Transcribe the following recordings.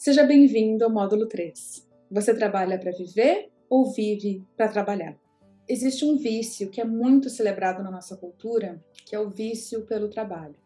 Seja bem-vindo ao módulo 3. Você trabalha para viver ou vive para trabalhar? Existe um vício que é muito celebrado na nossa cultura, que é o vício pelo trabalho.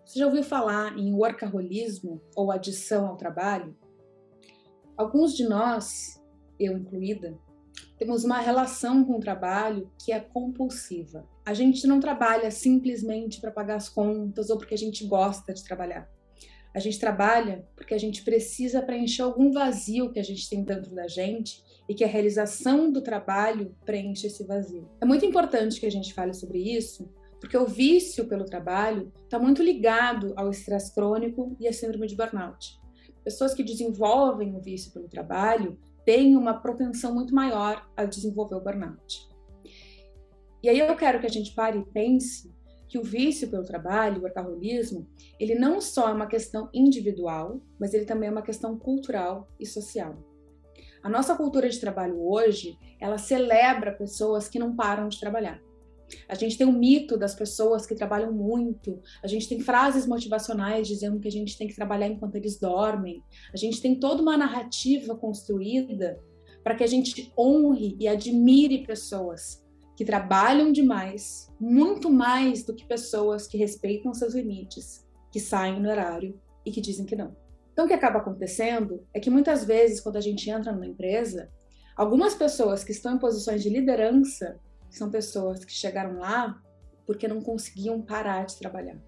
Você já ouviu falar em workaholismo ou adição ao trabalho? Alguns de nós, eu incluída, temos uma relação com o trabalho que é compulsiva. A gente não trabalha simplesmente para pagar as contas ou porque a gente gosta de trabalhar. A gente trabalha porque a gente precisa preencher algum vazio que a gente tem dentro da gente e que a realização do trabalho preenche esse vazio. É muito importante que a gente fale sobre isso, porque o vício pelo trabalho está muito ligado ao estresse crônico e à síndrome de burnout. Pessoas que desenvolvem o vício pelo trabalho têm uma propensão muito maior a desenvolver o burnout. E aí eu quero que a gente pare e pense que o vício pelo trabalho, o workaholismo, ele não só é uma questão individual, mas ele também é uma questão cultural e social. A nossa cultura de trabalho hoje, ela celebra pessoas que não param de trabalhar. A gente tem um mito das pessoas que trabalham muito, a gente tem frases motivacionais dizendo que a gente tem que trabalhar enquanto eles dormem, a gente tem toda uma narrativa construída para que a gente honre e admire pessoas que trabalham demais, muito mais do que pessoas que respeitam seus limites, que saem no horário e que dizem que não. Então o que acaba acontecendo é que muitas vezes quando a gente entra numa empresa, algumas pessoas que estão em posições de liderança são pessoas que chegaram lá porque não conseguiam parar de trabalhar.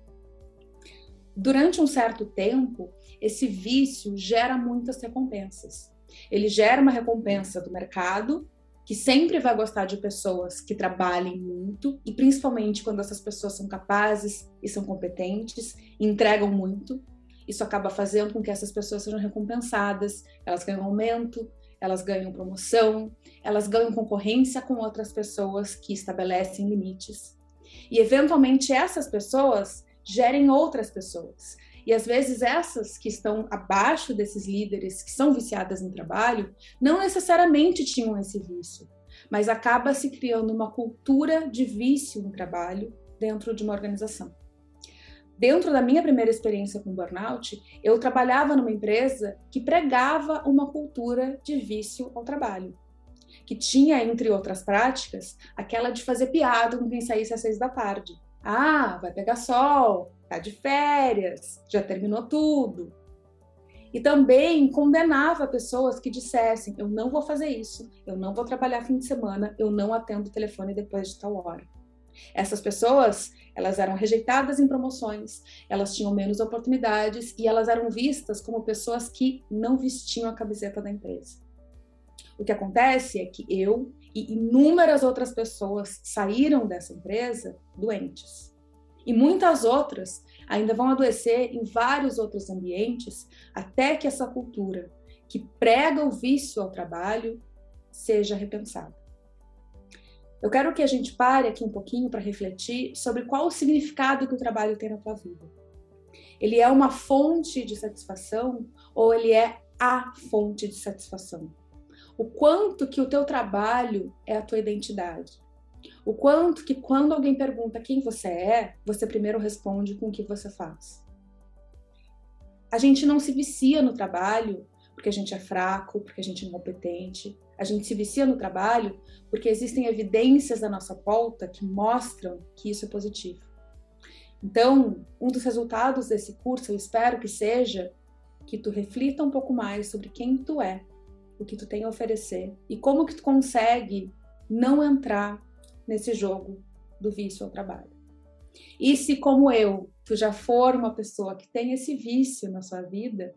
Durante um certo tempo, esse vício gera muitas recompensas. Ele gera uma recompensa do mercado, que sempre vai gostar de pessoas que trabalhem muito, e principalmente quando essas pessoas são capazes e são competentes, e entregam muito. Isso acaba fazendo com que essas pessoas sejam recompensadas, elas ganham aumento, elas ganham promoção, elas ganham concorrência com outras pessoas que estabelecem limites. E, eventualmente, essas pessoas gerem outras pessoas. E, às vezes, essas que estão abaixo desses líderes, que são viciadas em trabalho, não necessariamente tinham esse vício, mas acaba se criando uma cultura de vício no trabalho dentro de uma organização. Dentro da minha primeira experiência com burnout, eu trabalhava numa empresa que pregava uma cultura de vício ao trabalho, que tinha, entre outras práticas, aquela de fazer piada com quem saísse às 6 da tarde. Ah, vai pegar sol, tá de férias, já terminou tudo. E também condenava pessoas que dissessem, eu não vou fazer isso, eu não vou trabalhar fim de semana, eu não atendo o telefone depois de tal hora. Essas pessoas, elas eram rejeitadas em promoções, elas tinham menos oportunidades e elas eram vistas como pessoas que não vestiam a camiseta da empresa. O que acontece é que eu e inúmeras outras pessoas saíram dessa empresa doentes. E muitas outras ainda vão adoecer em vários outros ambientes até que essa cultura que prega o vício ao trabalho seja repensada. Eu quero que a gente pare aqui um pouquinho para refletir sobre qual o significado que o trabalho tem na tua vida. Ele é uma fonte de satisfação ou ele é a fonte de satisfação? O quanto que o teu trabalho é a tua identidade? O quanto que quando alguém pergunta quem você é, você primeiro responde com o que você faz? A gente não se vicia no trabalho porque a gente é fraco, porque a gente é incompetente. A gente se vicia no trabalho porque existem evidências da nossa volta que mostram que isso é positivo. Então, um dos resultados desse curso, eu espero que seja que tu reflita um pouco mais sobre quem tu é, o que tu tem a oferecer e como que tu consegue não entrar nesse jogo do vício ao trabalho. E se, como eu, tu já for uma pessoa que tem esse vício na sua vida,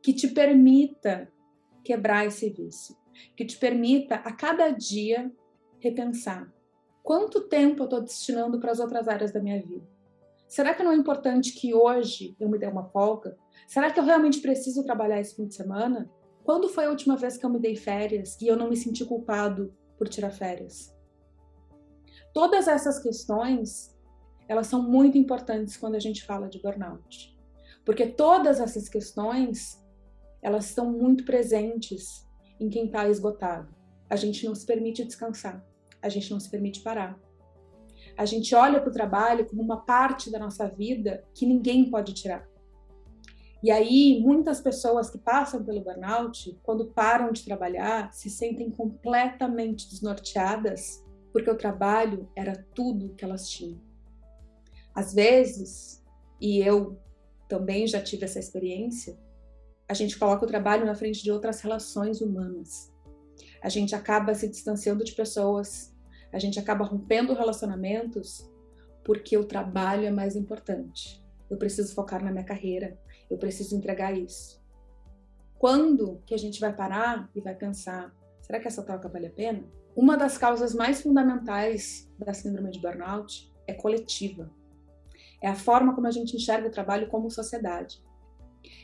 que te permita quebrar esse vício, que te permita a cada dia repensar quanto tempo eu estou destinando para as outras áreas da minha vida. Será que não é importante que hoje eu me dê uma folga? Será que eu realmente preciso trabalhar esse fim de semana? Quando foi a última vez que eu me dei férias e eu não me senti culpado por tirar férias? Todas essas questões, elas são muito importantes quando a gente fala de burnout. Porque todas essas questões, elas estão muito presentes em quem está esgotado. A gente não se permite descansar, a gente não se permite parar. A gente olha para o trabalho como uma parte da nossa vida que ninguém pode tirar. E aí, muitas pessoas que passam pelo burnout, quando param de trabalhar, se sentem completamente desnorteadas, porque o trabalho era tudo que elas tinham. Às vezes, e eu também já tive essa experiência, a gente coloca o trabalho na frente de outras relações humanas. A gente acaba se distanciando de pessoas, a gente acaba rompendo relacionamentos porque o trabalho é mais importante. Eu preciso focar na minha carreira, eu preciso entregar isso. Quando que a gente vai parar e vai pensar, será que essa troca vale a pena? Uma das causas mais fundamentais da síndrome de burnout é coletiva. É a forma como a gente enxerga o trabalho como sociedade.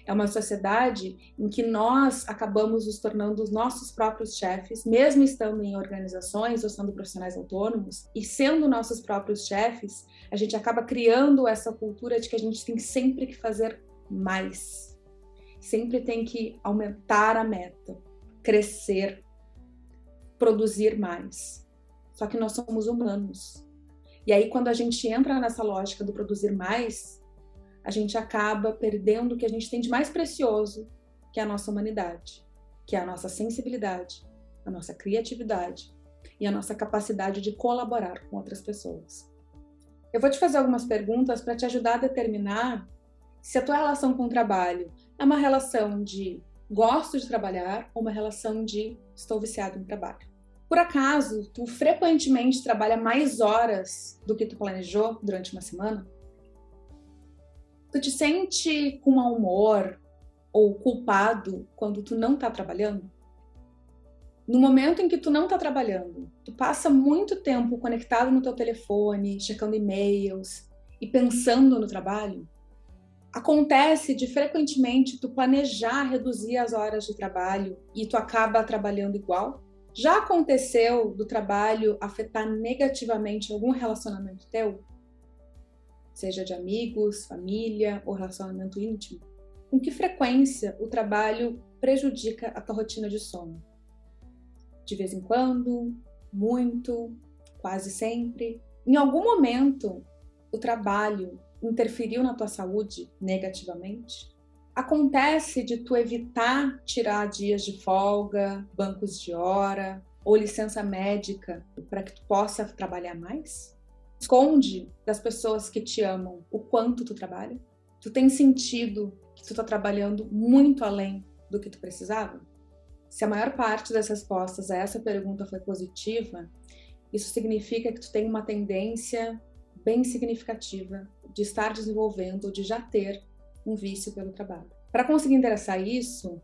É uma sociedade em que nós acabamos nos tornando os nossos próprios chefes, mesmo estando em organizações ou sendo profissionais autônomos, e sendo nossos próprios chefes, a gente acaba criando essa cultura de que a gente tem sempre que fazer mais. Sempre tem que aumentar a meta, crescer, produzir mais. Só que nós somos humanos. E aí, quando a gente entra nessa lógica do produzir mais, a gente acaba perdendo o que a gente tem de mais precioso, que é a nossa humanidade, que é a nossa sensibilidade, a nossa criatividade e a nossa capacidade de colaborar com outras pessoas. Eu vou te fazer algumas perguntas para te ajudar a determinar se a tua relação com o trabalho é uma relação de gosto de trabalhar ou uma relação de estou viciado em trabalho. Por acaso, tu frequentemente trabalha mais horas do que tu planejou durante uma semana? Tu te sente com mau humor ou culpado quando tu não tá trabalhando? No momento em que tu não tá trabalhando, tu passa muito tempo conectado no teu telefone, checando e-mails e pensando no trabalho? Acontece de frequentemente tu planejar reduzir as horas de trabalho e tu acaba trabalhando igual? Já aconteceu do trabalho afetar negativamente algum relacionamento teu? Seja de amigos, família ou relacionamento íntimo? Com que frequência o trabalho prejudica a tua rotina de sono? De vez em quando? Muito? Quase sempre? Em algum momento, o trabalho interferiu na tua saúde negativamente? Acontece de tu evitar tirar dias de folga, bancos de hora ou licença médica para que tu possa trabalhar mais? Esconde das pessoas que te amam o quanto tu trabalha? Tu tem sentido que tu tá trabalhando muito além do que tu precisava? Se a maior parte das respostas a essa pergunta foi positiva, isso significa que tu tem uma tendência bem significativa de estar desenvolvendo ou de já ter um vício pelo trabalho. Para conseguir endereçar isso,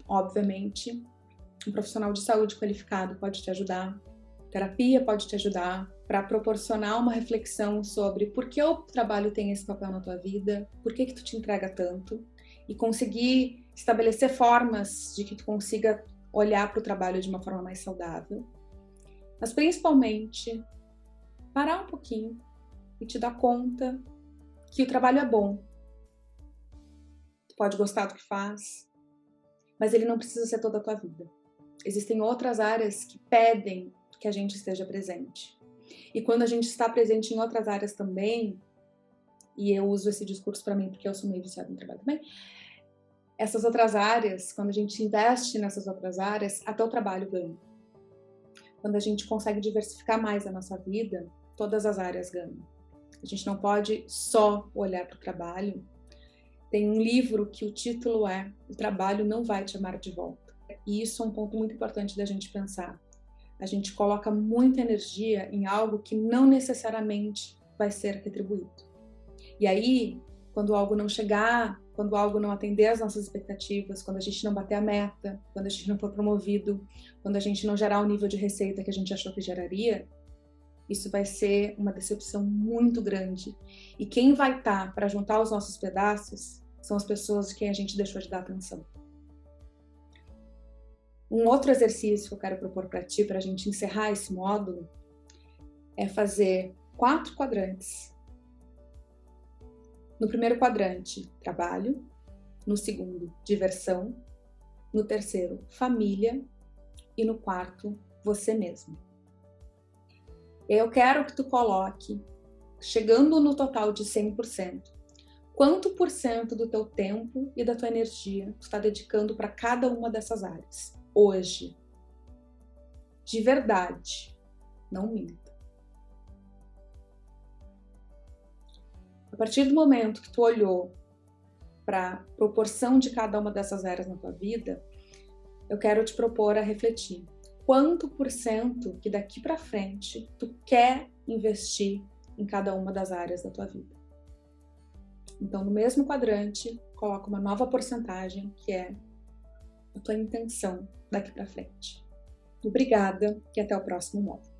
obviamente, um profissional de saúde qualificado pode te ajudar, terapia pode te ajudar para proporcionar uma reflexão sobre por que o trabalho tem esse papel na tua vida, por que tu te entrega tanto, e conseguir estabelecer formas de que tu consiga olhar para o trabalho de uma forma mais saudável. Mas principalmente, parar um pouquinho e te dar conta que o trabalho é bom. Tu pode gostar do que faz, mas ele não precisa ser toda a tua vida. Existem outras áreas que pedem que a gente esteja presente. E quando a gente está presente em outras áreas também, e eu uso esse discurso para mim porque eu sou meio viciada em trabalho também, essas outras áreas, quando a gente investe nessas outras áreas, até o trabalho ganha. Quando a gente consegue diversificar mais a nossa vida, todas as áreas ganham. A gente não pode só olhar para o trabalho. Tem um livro que o título é O Trabalho Não Vai Te Amar de Volta. E isso é um ponto muito importante da gente pensar. A gente coloca muita energia em algo que não necessariamente vai ser retribuído. E aí, quando algo não chegar, quando algo não atender às nossas expectativas, quando a gente não bater a meta, quando a gente não for promovido, quando a gente não gerar o nível de receita que a gente achou que geraria, isso vai ser uma decepção muito grande. E quem vai estar para juntar os nossos pedaços são as pessoas de quem a gente deixou de dar atenção. Um outro exercício que eu quero propor para ti, para a gente encerrar esse módulo, é fazer 4 quadrantes. No primeiro quadrante, trabalho. No segundo, diversão. No terceiro, família. E no quarto, você mesmo. Eu quero que tu coloque, chegando no total de 100%, Quanto por cento do teu tempo e da tua energia tu está dedicando para cada uma dessas áreas hoje? De verdade, não minta. A partir do momento que tu olhou para a proporção de cada uma dessas áreas na tua vida, eu quero te propor a refletir. Quanto por cento que daqui para frente tu quer investir em cada uma das áreas da tua vida? Então, no mesmo quadrante, coloca uma nova porcentagem, que é a tua intenção daqui para frente. Obrigada e até o próximo módulo.